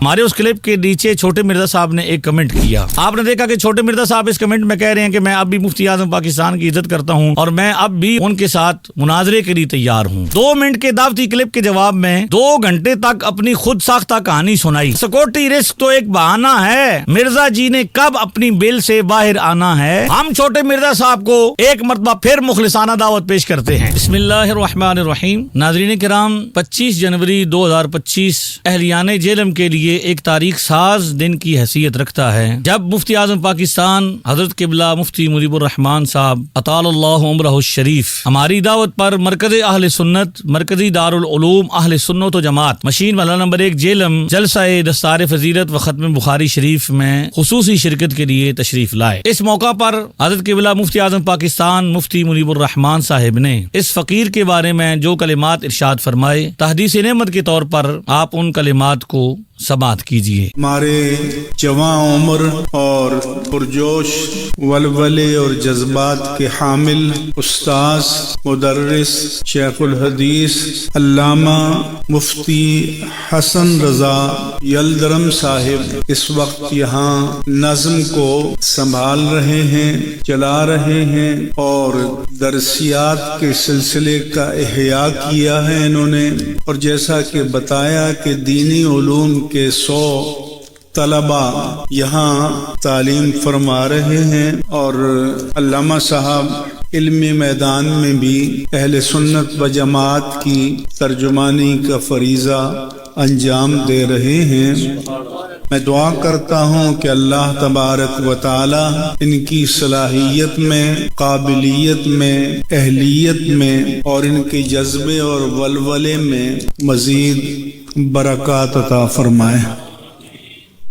हमारे उस क्लिप के नीचे छोटे मिर्जा साहब ने एक कमेंट किया। आपने देखा कि छोटे मिर्जा साहब इस कमेंट में कह रहे हैं कि मैं अब भी मुफ्ती आजम पाकिस्तान की इज्जत करता हूं और मैं अब भी उनके साथ मुनाजरे के लिए तैयार हूं। 2 मिनट के दावती क्लिप के जवाब में 2 घंटे तक अपनी खुद साख्ता कहानी सुनाई। सिक्योरिटी रिस्क तो एक बहाना है, मिर्जा जी ने कब अपनी बिल से बाहर आना है। हम छोटे मिर्जा साहब को एक मरतबा फिर मुखलिसाना दावत पेश करते हैं। बिस्मिल्लाहिर्रहमानिर्रहीम। नाज़रीन किराम, 25 जनवरी 2025 अहलियाने जेलम के लिए एक तारीख साज दिन की हैसियत रखता है, जब मुफ्ती आजम पाकिस्तान हजरत किबला मुफ्ती मुजीबुर रहमान साहब अतालल्लाहु उम्रहुश शरीफ हमारी दावत पर मरकज़ अहले सुन्नत, मरकज़ी दारुल उलूम अहले सुन्नत व जमात मशीन वाला नंबर 1 जेलम जलसाए दस्तार फजीलत व खत्म बुखारी शरीफ में खुसूसी शिरकत के लिए तशरीफ लाए। इस मौका पर हजरत किबला मुफ्ती आजम पाकिस्तान मुफ्ती मुजीबुर रहमान साहिब ने इस फकीर के बारे में जो कलिमात इरशाद फरमाए, तहदीस नेमत के तौर पर आप उन कलिमात को समाअत कीजिए। हमारे जवां उम्र और पुरजोश वलवले और जज्बात के हामिल उस्ताद मुदर्रिस शेखुल हदीस अल्लामा मुफ्ती हसन रजा यलदरम साहिब इस वक्त यहाँ नज़्म को संभाल रहे हैं, चला रहे हैं और दरसियात के सिलसिले का इहया किया है इन्होंने। और जैसा कि बताया कि दीनी उलूम के 100 तलबा यहाँ तालीम फरमा रहे हैं और अल्लामा साहब इल्मी मैदान में भी अहले सुन्नत व जमात की तर्जुमानी का फरीज़ा अंजाम दे रहे हैं। मैं दुआ करता हूँ कि अल्लाह तबारक व ताला इनकी सलाहियत में, काबिलियत में, अहलियत में और इनके जज्बे और वलवले में मज़ीद बरक़ात अता फरमाए।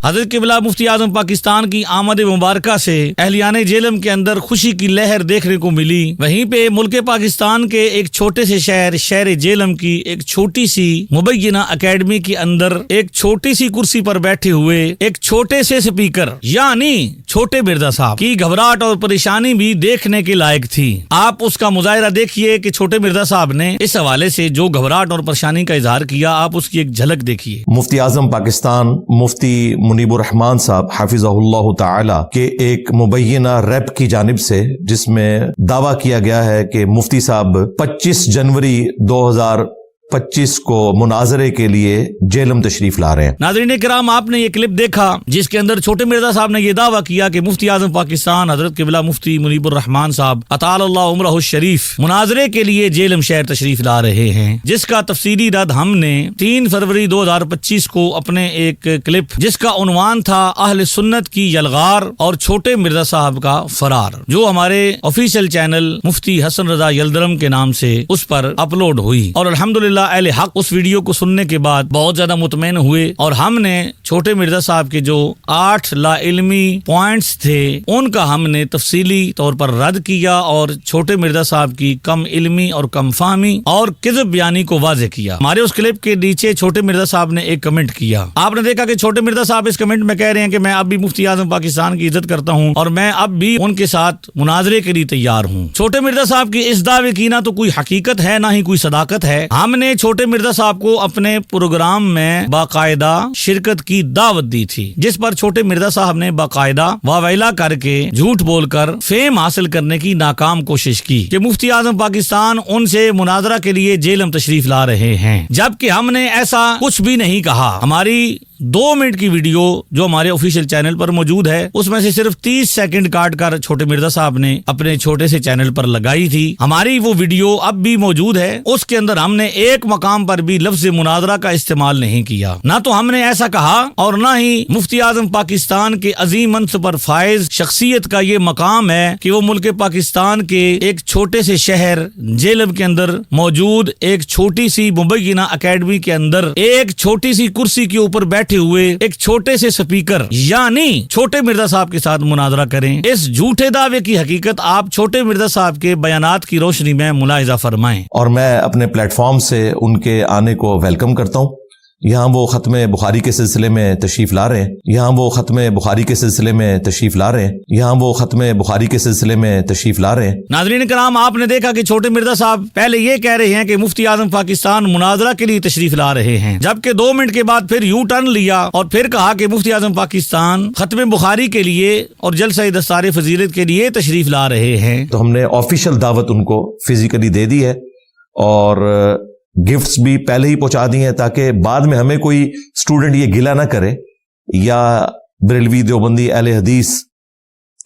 हज़रत किबला मुफ्ती आजम पाकिस्तान की आमद मुबारका से अहलियाने जेलम के अंदर खुशी की लहर देखने को मिली। वहीं पे मुल्क पाकिस्तान के एक छोटे से शहर जेलम की एक छोटी सी मुबैयना अकेडमी के अंदर एक छोटी सी कुर्सी पर बैठे हुए एक छोटे से स्पीकर यानी छोटे मिर्जा साहब की घबराहट और परेशानी भी देखने के लायक थी। आप उसका मुजाहिरा देखिए कि छोटे मिर्जा साहब ने इस हवाले से जो घबराहट और परेशानी का इजहार किया, आप उसकी एक झलक देखिए। मुफ्ती आजम पाकिस्तान मुफ्ती मुनीबुर रहमान साहब हाफिज़हुल्लाह ताला के एक मुबैयना रैप की जानिब से, जिसमें दावा किया गया है कि मुफ्ती साहब 25 जनवरी 2025 को मुनाजरे के लिए जेलम तशरीफ ला रहे हैं। नाज़रीन किराम, आपने ये क्लिप देखा जिसके अंदर छोटे मिर्जा साहब ने ये दावा किया कि मुफ्ती आजम पाकिस्तान हजरत किबला मुफ्ती मुनीबुर रहमान साहब अतालल्लाहु उम्रहुश शरीफ मुनाजरे के लिए जेलम शहर तशरीफ ला रहे हैं, जिसका तफसीली रद हमने 3 फरवरी 2025 को अपने एक क्लिप जिसका उन्वान था अहले सुन्नत की यलगार और छोटे मिर्जा साहब का फरार, जो हमारे ऑफिशियल चैनल मुफ्ती हसन रजा यलदरम के नाम से उस पर अपलोड हुई। और अल्हम्दुलिल्लाह अहले हक उस वीडियो को सुनने के बाद बहुत ज्यादा मुतमईन हुए और हमने छोटे मिर्जा साहब के जो 8 लाइल्मी पॉइंट्स थे उनका हमने तफसीली तौर पर रद्द किया और छोटे मिर्जा साहब की कम इल्मी और कम फहमी और किज़ब बयानी को वाज़ेह किया। हमारे उस क्लिप के नीचे छोटे मिर्जा साहब ने एक कमेंट किया। आपने देखा कि छोटे मिर्जा साहब इस कमेंट में कह रहे हैं कि मैं अब भी मुफ्ती आजम पाकिस्तान की इज्जत करता हूँ और मैं अब भी उनके साथ मुनाजरे के लिए तैयार हूँ। छोटे मिर्जा साहब की इस दावे की ना तो कोई हकीकत है ना ही कोई सदाकत है। हमने छोटे मिर्जा साहब को अपने प्रोग्राम में बाकायदा शिरकत की दावत दी थी, जिस पर छोटे मिर्जा साहब ने बाकायदा वावेला करके झूठ बोलकर फेम हासिल करने की नाकाम कोशिश की कि मुफ्ती आजम पाकिस्तान उनसे मुनाजरा के लिए जेलम तशरीफ ला रहे हैं, जबकि हमने ऐसा कुछ भी नहीं कहा। हमारी 2 मिनट की वीडियो जो हमारे ऑफिशियल चैनल पर मौजूद है, उसमें से सिर्फ 30 सेकंड काट कर छोटे मिर्जा साहब ने अपने छोटे से चैनल पर लगाई थी। हमारी वो वीडियो अब भी मौजूद है, उसके अंदर हमने एक मकाम पर भी लफ्ज मुनाजरा का इस्तेमाल नहीं किया। ना तो हमने ऐसा कहा और ना ही मुफ्ती आजम पाकिस्तान के अजीम मंसब पर फायज शख्सियत का ये मकाम है कि वो मुल्क पाकिस्तान के एक छोटे से शहर जेलम के अंदर मौजूद एक छोटी सी मुबैयना अकेडमी के अंदर एक छोटी सी कुर्सी के ऊपर बैठे हुए एक छोटे से स्पीकर यानी छोटे मिर्जा साहब के साथ मुनाजरा करें। इस झूठे दावे की हकीकत आप छोटे मिर्जा साहब के बयानात की रोशनी में मुलाहिजा फरमाएं। और मैं अपने प्लेटफॉर्म से उनके आने को वेलकम करता हूं। یہاں وہ ختم بخاری کے سلسلے میں تشریف لا رہے ہیں، یہاں وہ ختم بخاری کے سلسلے میں تشریف لا رہے ہیں، یہاں وہ ختم بخاری کے سلسلے میں تشریف لا رہے ہیں۔ ناظرین کرام، آپ نے دیکھا کہ چھوٹے مرزا صاحب پہلے یہ کہہ رہے ہیں کہ مفتی اعظم پاکستان مناظرہ کے لیے تشریف لا رہے ہیں، جبکہ 2 منٹ کے بعد پھر یو ٹرن لیا اور پھر کہا کہ مفتی اعظم پاکستان ختم بخاری کے لیے اور جلسہ دستار فضیلت کے لیے تشریف لا رہے ہیں۔ تو ہم نے آفیشیل دعوت ان کو فزیکلی دے دی ہے اور گفٹس بھی پہلے ہی پہنچا دی ہیں، تاکہ بعد میں ہمیں کوئی اسٹوڈنٹ یہ گلہ نہ کرے یا بریلوی، دیوبندی، اہل حدیث،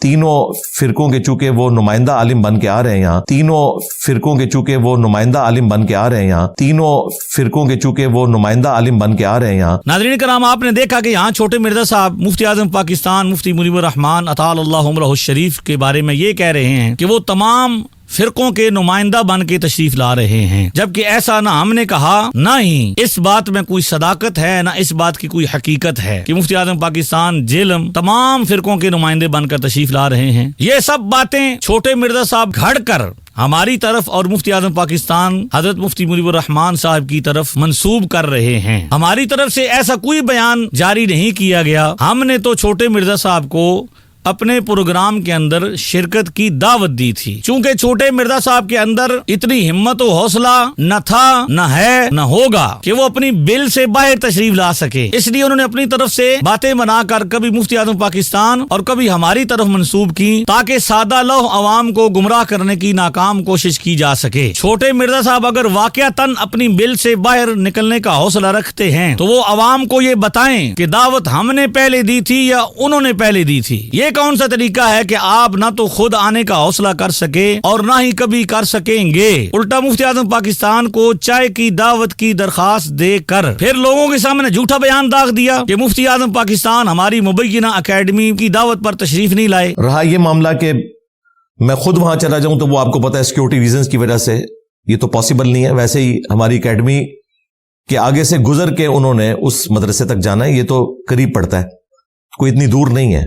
تینوں فرقوں کے چونکہ وہ نمائندہ عالم بن کے آ رہے ہیں یہاں، تینوں فرقوں کے چونکہ وہ نمائندہ عالم بن کے آ رہے ہیں یہاں، تینوں فرقوں کے چونکہ وہ نمائندہ عالم بن کے آ رہے ہیں یہاں۔ ناظرین کرام، آپ نے دیکھا کہ یہاں چھوٹے مرزا صاحب مفتی اعظم پاکستان مفتی منیب الرحمان اطال اللہ عمرہ الشریف کے بارے میں یہ کہہ رہے ہیں کہ وہ تمام فرقوں کے نمائندہ بن کے تشریف لا رہے ہیں، جبکہ ایسا نہ ہم نے کہا، نہ ہی اس بات میں کوئی صداقت ہے، نہ اس بات کی کوئی حقیقت ہے کہ مفتی اعظم پاکستان جیلم تمام فرقوں کے نمائندے بن کر تشریف لا رہے ہیں۔ یہ سب باتیں چھوٹے مرزا صاحب گھڑ کر ہماری طرف اور مفتی اعظم پاکستان حضرت مفتی منیب الرحمان صاحب کی طرف منسوب کر رہے ہیں۔ ہماری طرف سے ایسا کوئی بیان جاری نہیں کیا گیا، ہم نے تو چھوٹے مرزا صاحب کو اپنے پروگرام کے اندر شرکت کی دعوت دی تھی، چونکہ چھوٹے مرزا صاحب کے اندر اتنی ہمت و حوصلہ نہ تھا، نہ ہے، نہ ہوگا کہ وہ اپنی بل سے باہر تشریف لا سکے، اس لیے انہوں نے اپنی طرف سے باتیں بنا کر کبھی مفتی اعظم پاکستان اور کبھی ہماری طرف منسوب کی، تاکہ سادہ لوح عوام کو گمراہ کرنے کی ناکام کوشش کی جا سکے۔ چھوٹے مرزا صاحب اگر واقعتاً اپنی بل سے باہر نکلنے کا حوصلہ رکھتے ہیں تو وہ عوام کو یہ بتائیں کہ دعوت ہم نے پہلے دی تھی یا انہوں نے پہلے دی تھی۔ یہ کون سا طریقہ ہے کہ آپ نہ تو خود آنے کا حوصلہ کر سکے اور نہ ہی کبھی کر سکیں گے، الٹا مفتی اعظم پاکستان کو چائے کی دعوت کی درخواست دے کر پھر لوگوں کے سامنے جھوٹا بیان داغ دیا کہ مفتی اعظم پاکستان ہماری مبینہ اکیڈمی کی دعوت پر تشریف نہیں لائے۔ رہا یہ معاملہ کہ میں خود وہاں چلا جاؤں تو وہ آپ کو پتہ ہے سیکیورٹی ریزنز کی وجہ سے یہ تو پاسبل نہیں ہے، ویسے ہی ہماری اکیڈمی کے آگے سے گزر کے انہوں نے اس مدرسے تک جانا ہے، یہ تو قریب پڑتا ہے، کوئی اتنی دور نہیں ہے،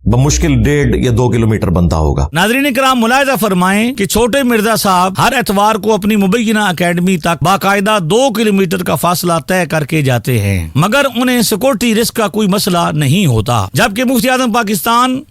بمشکل 1.5 یا 2 کلومیٹر بنتا ہوگا۔ ناظرین کرام، ملاحظہ فرمائیں کہ چھوٹے مرزا صاحب ہر اتوار کو اپنی مبینہ اکیڈمی تک باقاعدہ 2 کلومیٹر کا فاصلہ طے کر کے جاتے ہیں، مگر انہیں سیکورٹی رسک کا کوئی مسئلہ نہیں ہوتا، جبکہ مفتی اعظم پاکستان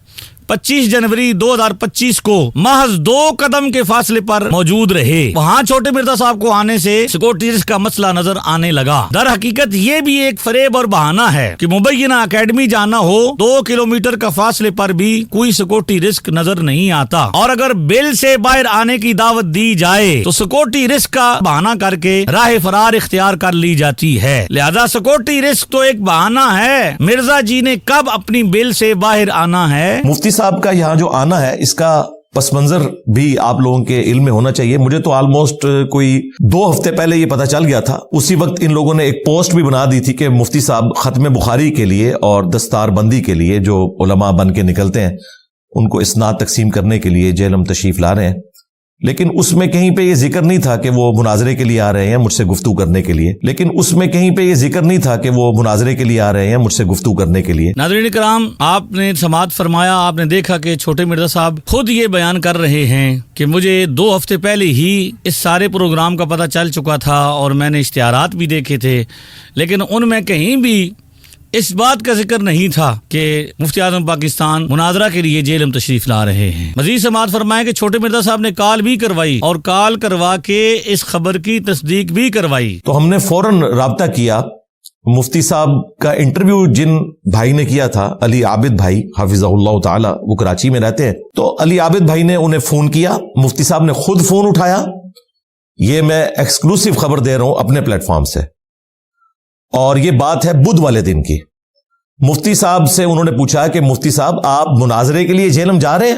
25 جنوری 2025 کو محض 2 قدم کے فاصلے پر موجود رہے، وہاں چھوٹے مرزا صاحب کو آنے سے سیکورٹی رسک کا مسئلہ نظر آنے لگا۔ در حقیقت یہ بھی ایک فریب اور بہانہ ہے کہ مبینہ اکیڈمی جانا ہو 2 کلومیٹر کا فاصلے پر بھی کوئی سیکورٹی رسک نظر نہیں آتا، اور اگر بل سے باہر آنے کی دعوت دی جائے تو سیکورٹی رسک کا بہانہ کر کے راہ فرار اختیار کر لی جاتی ہے، لہذا سیکورٹی رسک تو ایک بہانہ ہے، مرزا جی نے کب اپنی بل سے باہر آنا ہے۔ مفتی صاحب کا یہاں جو آنا ہے اس کا پس منظر بھی آپ لوگوں کے علم میں ہونا چاہیے۔ مجھے تو آلموسٹ کوئی 2 ہفتے پہلے یہ پتہ چل گیا تھا، اسی وقت ان لوگوں نے ایک پوسٹ بھی بنا دی تھی کہ مفتی صاحب ختم بخاری کے لیے اور دستار بندی کے لیے جو علماء بن کے نکلتے ہیں ان کو اسناد تقسیم کرنے کے لیے جیلم تشریف لا رہے ہیں، لیکن اس میں کہیں پہ یہ ذکر نہیں تھا کہ وہ مناظرے کے لیے آ رہے ہیں مجھ سے گفتگو کرنے کے لیے، لیکن اس میں کہیں پہ یہ ذکر نہیں تھا کہ وہ مناظرے کے لیے آ رہے ہیں مجھ سے گفتگو کرنے کے لیے۔ ناظرین کرام، آپ نے سماعت فرمایا، آپ نے دیکھا کہ چھوٹے مرزا صاحب خود یہ بیان کر رہے ہیں کہ مجھے 2 ہفتے پہلے ہی اس سارے پروگرام کا پتہ چل چکا تھا اور میں نے اشتہارات بھی دیکھے تھے، لیکن ان میں کہیں بھی اس بات کا ذکر نہیں تھا کہ مفتی اعظم پاکستان مناظرہ کے لیے جیلم تشریف لا رہے ہیں۔ مزید سماعت فرمائیں کہ چھوٹے مرزا صاحب نے کال بھی کروائی اور کال کروا کے اس خبر کی تصدیق بھی کروائی، تو ہم نے فوراً رابطہ کیا۔ مفتی صاحب کا انٹرویو جن بھائی نے کیا تھا، علی عابد بھائی حافظہ اللہ تعالی، وہ کراچی میں رہتے ہیں، تو علی عابد بھائی نے انہیں فون کیا، مفتی صاحب نے خود فون اٹھایا، یہ میں ایکسکلوسیو خبر دے رہا ہوں اپنے پلیٹ فارم سے، اور یہ بات ہے بدھ والے دن کی۔ مفتی صاحب سے انہوں نے پوچھا کہ مفتی صاحب آپ مناظرے کے لیے جیلم جا رہے ہیں؟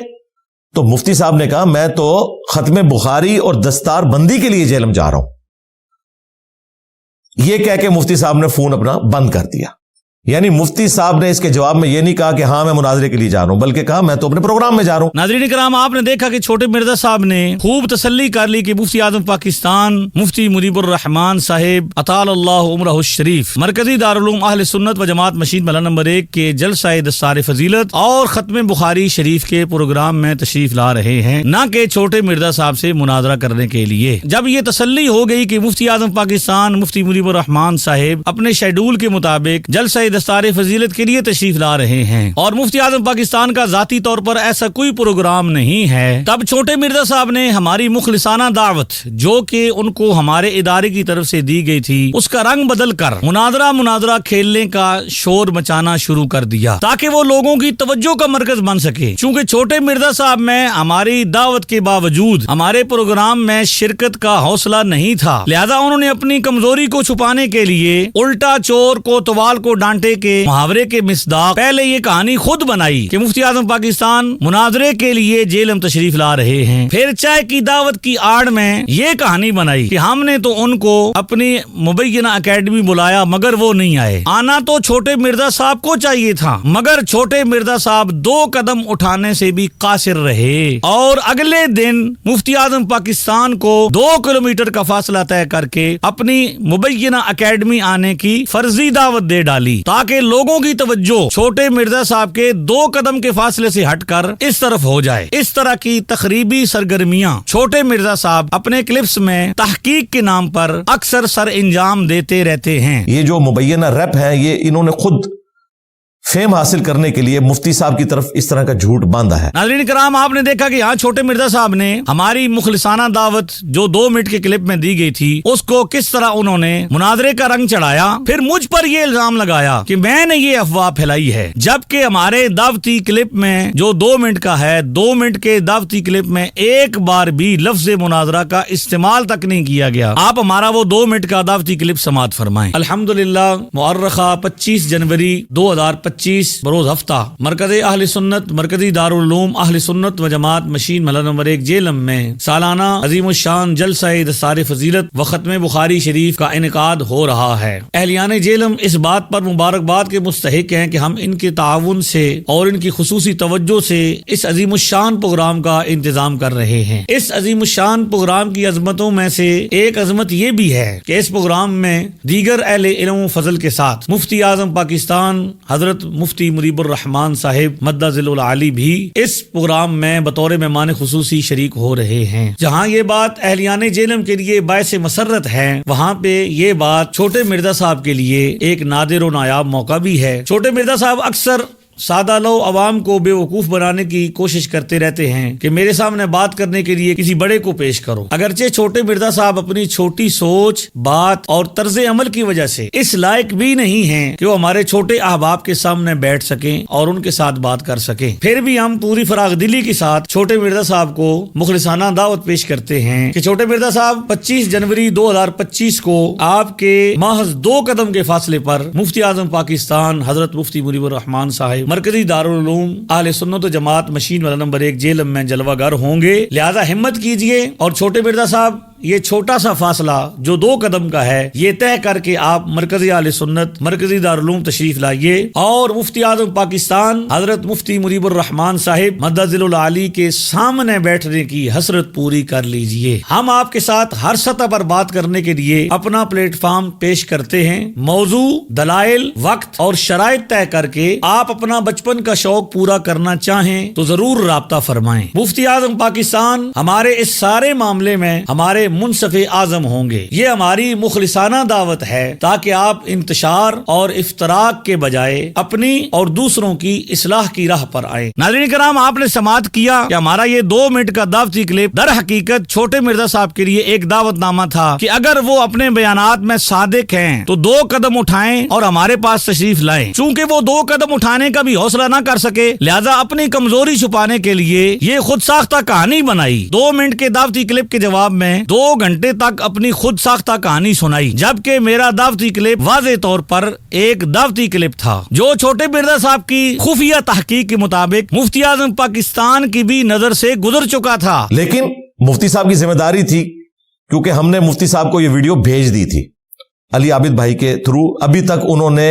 تو مفتی صاحب نے کہا میں تو ختم بخاری اور دستار بندی کے لیے جیلم جا رہا ہوں۔ یہ کہہ کے مفتی صاحب نے فون اپنا بند کر دیا۔ यानी मुफ्ती साहब ने इसके जवाब में ये नहीं कहा कि हाँ मैं मुनाजरे के लिए जा रहा हूं, बल्कि कहा मैं तो अपने प्रोग्राम में जा रहा हूं। नाज़रीन इकराम, आपने देखा कि छोटे मिर्जा साहब ने खूब तसल्ली कर ली कि मुफ्ती आज़म पाकिस्तान मुफ्ती मुनीबुर रहमान साहिब अतालल्लाहु उम्रहुश शरीफ मरकजी दारुल उलूम अहले सुन्नत व जमात मशीद महल्ला नंबर 1 के जलसाए दस्तार फजीलत और खत्म बुखारी शरीफ के प्रोग्राम में तशरीफ ला रहे हैं, न कि छोटे मिर्जा साहब से मुनाजरा करने के लिए। जब ये तसल्ली हो गई कि मुफ्ती आज़म पाकिस्तान मुफ्ती मुनीबुर रहमान साहिब अपने शेड्यूल के मुताबिक जलसाए दस्तार फजीलत के लिए तशरीफ ला रहे हैं और मुफ्ती आज़म पाकिस्तान का जाती तौर पर ऐसा कोई प्रोग्राम नहीं है, तब छोटे मिर्जा साहब ने हमारी मुखलिसाना दावत जो कि उनको हमारे इदारे की तरफ से दी गई थी उसका रंग बदल कर मुनाजरा खेलने का शोर मचाना शुरू कर दिया ताकि वो लोगों की तवज्जो का मरकज बन सके। चूंकि छोटे मिर्जा साहब में हमारी दावत के बावजूद हमारे प्रोग्राम में शिरकत का हौसला नहीं था, लिहाजा उन्होंने अपनी कमजोरी को छुपाने के लिए उल्टा चोर को तवाल को डांटे के मुहावरे के मिसदाक पहले ये कहानी खुद बनाई कि मुफ्ती आज़म पाकिस्तान मुनाजरे के लिए जेलम तशरीफ ला रहे हैं। फिर चाय की दावत की आड़ में ये कहानी बनाई कि हमने तो उनको अपनी मुबैयना अकेडमी बुलाया मगर वो नहीं आए। आना तो छोटे मिर्जा साहब को चाहिए था मगर छोटे मिर्जा साहब 2 कदम उठाने से भी कासिर रहे और अगले दिन मुफ्ती आज़म पाकिस्तान को 2 किलोमीटर का फासला तय करके अपनी मुबैयना अकेडमी आने की फर्जी दावत दे डाली ताकि लोगों की तवज्जो छोटे मिर्जा साहब के 2 कदम के फासले से हटकर इस तरफ हो जाए। इस तरह की तकरीबी सरगर्मियां छोटे मिर्जा साहब अपने क्लिप्स में तहकीक के नाम पर अक्सर सर इंजाम देते रहते हैं। ये जो मुबैयना रैप है ये इन्होंने खुद फेम हासिल करने के लिए मुफ्ती साहब की तरफ इस तरह का झूठ बांधा है। नाज़रीन कराम, आपने देखा कि यहाँ छोटे मिर्जा साहब ने हमारी मुखलिसाना दावत जो 2 मिनट के क्लिप में दी गई थी उसको किस तरह उन्होंने मुनाजरे का रंग चढ़ाया, फिर मुझ पर ये इल्जाम लगाया कि मैंने ये अफवाह फैलाई है, जबकि हमारे दावती क्लिप में जो 2 मिनट का है 2 मिनट के दावती क्लिप में एक बार भी लफ्ज मुनाजरा का इस्तेमाल तक नहीं किया गया। आप हमारा वो 2 मिनट का दावती क्लिप समाअत फरमाएं। अल्हम्दुलिल्लाह मुअर्रखा 25 जनवरी 2025 बरोज हफ्ता मरकज़ अहले सुन्नत मरकज़ी दारुल उलूम अहले सुन्नत व जमात मशीन महल्ला नंबर 1 जेलम में सालाना अज़ीमुश्शान जलसाए दस्तार फजीलत व खत्म बुखारी शरीफ का इनेकाद हो रहा है। अहलियान जेलम इस बात पर मुबारकबाद के मुस्तहिक हैं कि हम इनके ताउन से और इनकी खुसूसी तवज्जो से इस अज़ीमुश्शान प्रोग्राम का इंतजाम कर रहे हैं। इस अज़ीमुश्शान प्रोग्राम की अजमतों में से एक अजमत ये भी है कि इस प्रोग्राम में दीगर अहले इल्म व फजल के साथ मुफ्ती आज़म पाकिस्तान हजरत मुफ्ती मुनीबुर रहमान साहिब मद्दज़िलुल आली भी इस प्रोग्राम में बतौर मेहमान खुसूसी शरीक हो रहे हैं। जहाँ ये बात अहलियान जेलम के लिए बायस मसरत है, वहाँ पे ये बात छोटे मिर्जा साहब के लिए एक नादिर और नायाब मौका भी है। छोटे मिर्जा साहब अक्सर सादा लो अवाम को बेवकूफ बनाने की कोशिश करते रहते हैं कि मेरे सामने बात करने के लिए किसी बड़े को पेश करो। अगरचे छोटे मिर्जा साहब अपनी छोटी सोच, बात और तर्ज अमल की वजह से इस लायक भी नहीं हैं कि वो हमारे छोटे अहबाब के सामने बैठ सकें और उनके साथ बात कर सकें। फिर भी हम पूरी फराग दिली के साथ छोटे मिर्जा साहब को मुखलिसाना दावत पेश करते हैं कि छोटे मिर्जा साहब 25 जनवरी 2025 को आपके महज 2 कदम के फासले पर मुफ्ती आज़म पाकिस्तान हजरत मुफ्ती मुनीबुर रहमान साहिब मरकजी दारुल उलूम अहले सुन्नत व जमात मशीन वाला नंबर 1 जेलम में जलवागर होंगे। लिहाजा हिम्मत कीजिए और छोटे मिर्जा साहब ये छोटा सा फासला जो 2 कदम का है ये तय करके आप मरकजी अहले सुन्नत मरकजी दारुल उलूम तशरीफ लाइए और मुफ्ती आज़म पाकिस्तान हजरत मुफ्ती मुनीबुर रहमान साहिब मद्दज़िलुल आली के सामने बैठने की हसरत पूरी कर लीजिए। हम आपके साथ हर सतह पर बात करने के लिए अपना प्लेटफॉर्म पेश करते हैं। मौजू, दलाइल, वक्त और शराइत तय करके आप अपना बचपन का शौक पूरा करना चाहें तो जरूर राब्ता फरमाएं। मुफ्ती आज़म पाकिस्तान हमारे इस सारे मामले में हमारे मुनसफ़े आज़म होंगे। ये हमारी मुखलिसाना दावत है ताकि आप इंतशार और इफ्तराक के बजाय अपनी और दूसरों की इस्लाह की राह पर आए। नाज़रीन कराम, आपने समाअत किया कि हमारा ये 2 मिनट का दावती क्लिप दर हकीकत छोटे मिर्जा साहब के लिए एक दावतनामा था कि अगर वो अपने बयानात में सादिक हैं तो 2 कदम उठाएं और हमारे पास तशरीफ लाएं। चूंकि वो 2 कदम उठाने का भी हौसला न कर सके, लिहाजा अपनी कमजोरी छुपाने के लिए ये खुद साख्ता कहानी बनाई। 2 मिनट के दावती क्लिप के जवाब में 2 घंटे तक अपनी खुद साख्ता कहानी सुनाई, जबकि मेरा दावती क्लिप वाज़े तौर पर एक दावती क्लिप था जो छोटे मिर्जा साहब की खुफिया तहकीक के मुताबिक मुफ्ती आज़म पाकिस्तान की भी नजर से गुजर चुका था। लेकिन मुफ्ती साहब की जिम्मेदारी थी, क्योंकि हमने मुफ्ती साहब को यह वीडियो भेज दी थी अली आबिद भाई के थ्रू। अभी तक उन्होंने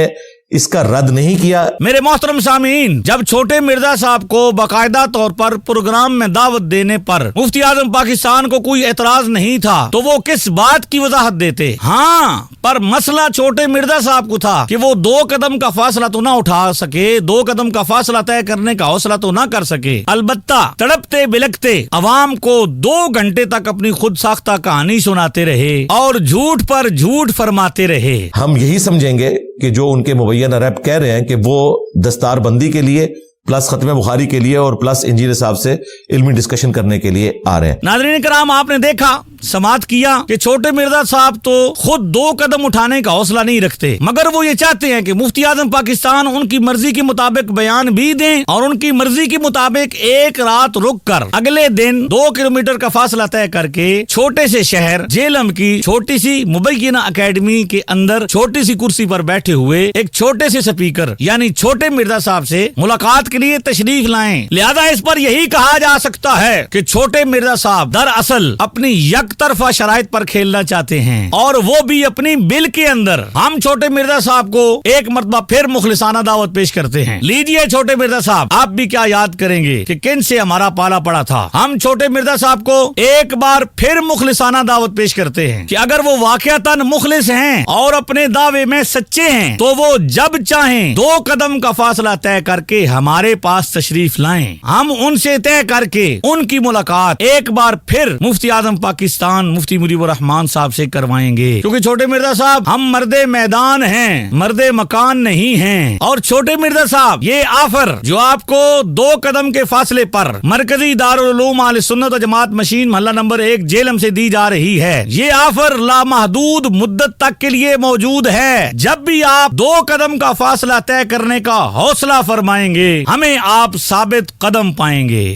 इसका रद्द नहीं किया? मेरे मोहतरम सामीन, जब छोटे मिर्जा साहब को बाकायदा तौर पर प्रोग्राम में दावत देने पर मुफ्ती आजम पाकिस्तान को कोई एतराज नहीं था तो वो किस बात की वजाहत देते? हाँ, पर मसला छोटे मिर्जा साहब को था कि वो 2 कदम का फासला तो ना उठा सके, 2 कदम का फासला तय करने का हौसला तो ना कर सके। अलबत्ता तड़पते बिलखते अवाम को 2 घंटे तक अपनी खुद साख्ता कहानी सुनाते रहे और झूठ पर झूठ फरमाते रहे। हम यही समझेंगे कि जो उनके मुबैना रैप कह रहे हैं कि वो दस्तारबंदी के लिए प्लस खत्म बुखारी के लिए और प्लस इंजीनियर साहब से इल्मी डिस्कशन करने के लिए आ रहे हैं। नाज़रीन कराम, आपने देखा, समात किया कि छोटे मिर्जा साहब तो खुद 2 कदम उठाने का हौसला नहीं रखते, मगर वो ये चाहते हैं कि मुफ्ती आजम पाकिस्तान उनकी मर्जी के मुताबिक बयान भी दें और उनकी मर्जी के मुताबिक एक रात रुक कर अगले दिन 2 किलोमीटर का फासला तय करके छोटे से शहर झेलम की छोटी सी मुबैना अकेडमी के अंदर छोटी सी कुर्सी पर बैठे हुए एक छोटे से स्पीकर यानी छोटे मिर्जा साहब से मुलाकात के लिए तशरीफ लाएं। लिहाजा इस पर यही कहा जा सकता है कि छोटे मिर्जा साहब दरअसल अपनी यकतरफा शराइत पर खेलना चाहते हैं और वो भी अपनी बिल के अंदर। हम छोटे मिर्जा साहब को एक मरतबा फिर मुखलिसाना दावत पेश करते हैं। लीजिए छोटे मिर्जा साहब, आप भी क्या याद करेंगे कि किन से हमारा पाला पड़ा था। हम छोटे मिर्जा साहब को एक बार फिर मुखलिसाना दावत पेश करते हैं कि अगर वो वाकयातन मुखलिस हैं और अपने दावे में सच्चे हैं तो वो जब चाहें 2 कदम का फासला तय करके हमारे पास तशरीफ लाएं। हम उनसे तय करके उनकी मुलाकात एक बार फिर मुफ्ती आजम पाकिस्तान मुफ्ती मुनीबुर रहमान साहब से करवाएंगे, क्योंकि छोटे मिर्जा साहब हम मर्दे मैदान हैं, मर्दे मकान नहीं हैं। और छोटे मिर्जा साहब, ये ऑफर जो आपको 2 कदम के फासले पर मरकजी दारुल उलूम अहले सुन्नत व जमात मशीन महल्ला नंबर 1 झेलम से दी जा रही है, ये ऑफर लामहदूद मुद्दत तक के लिए मौजूद है। जब भी आप 2 कदम का फासला तय करने का हौसला फरमाएंगे, हमें आप साबित कदम पाएंगे।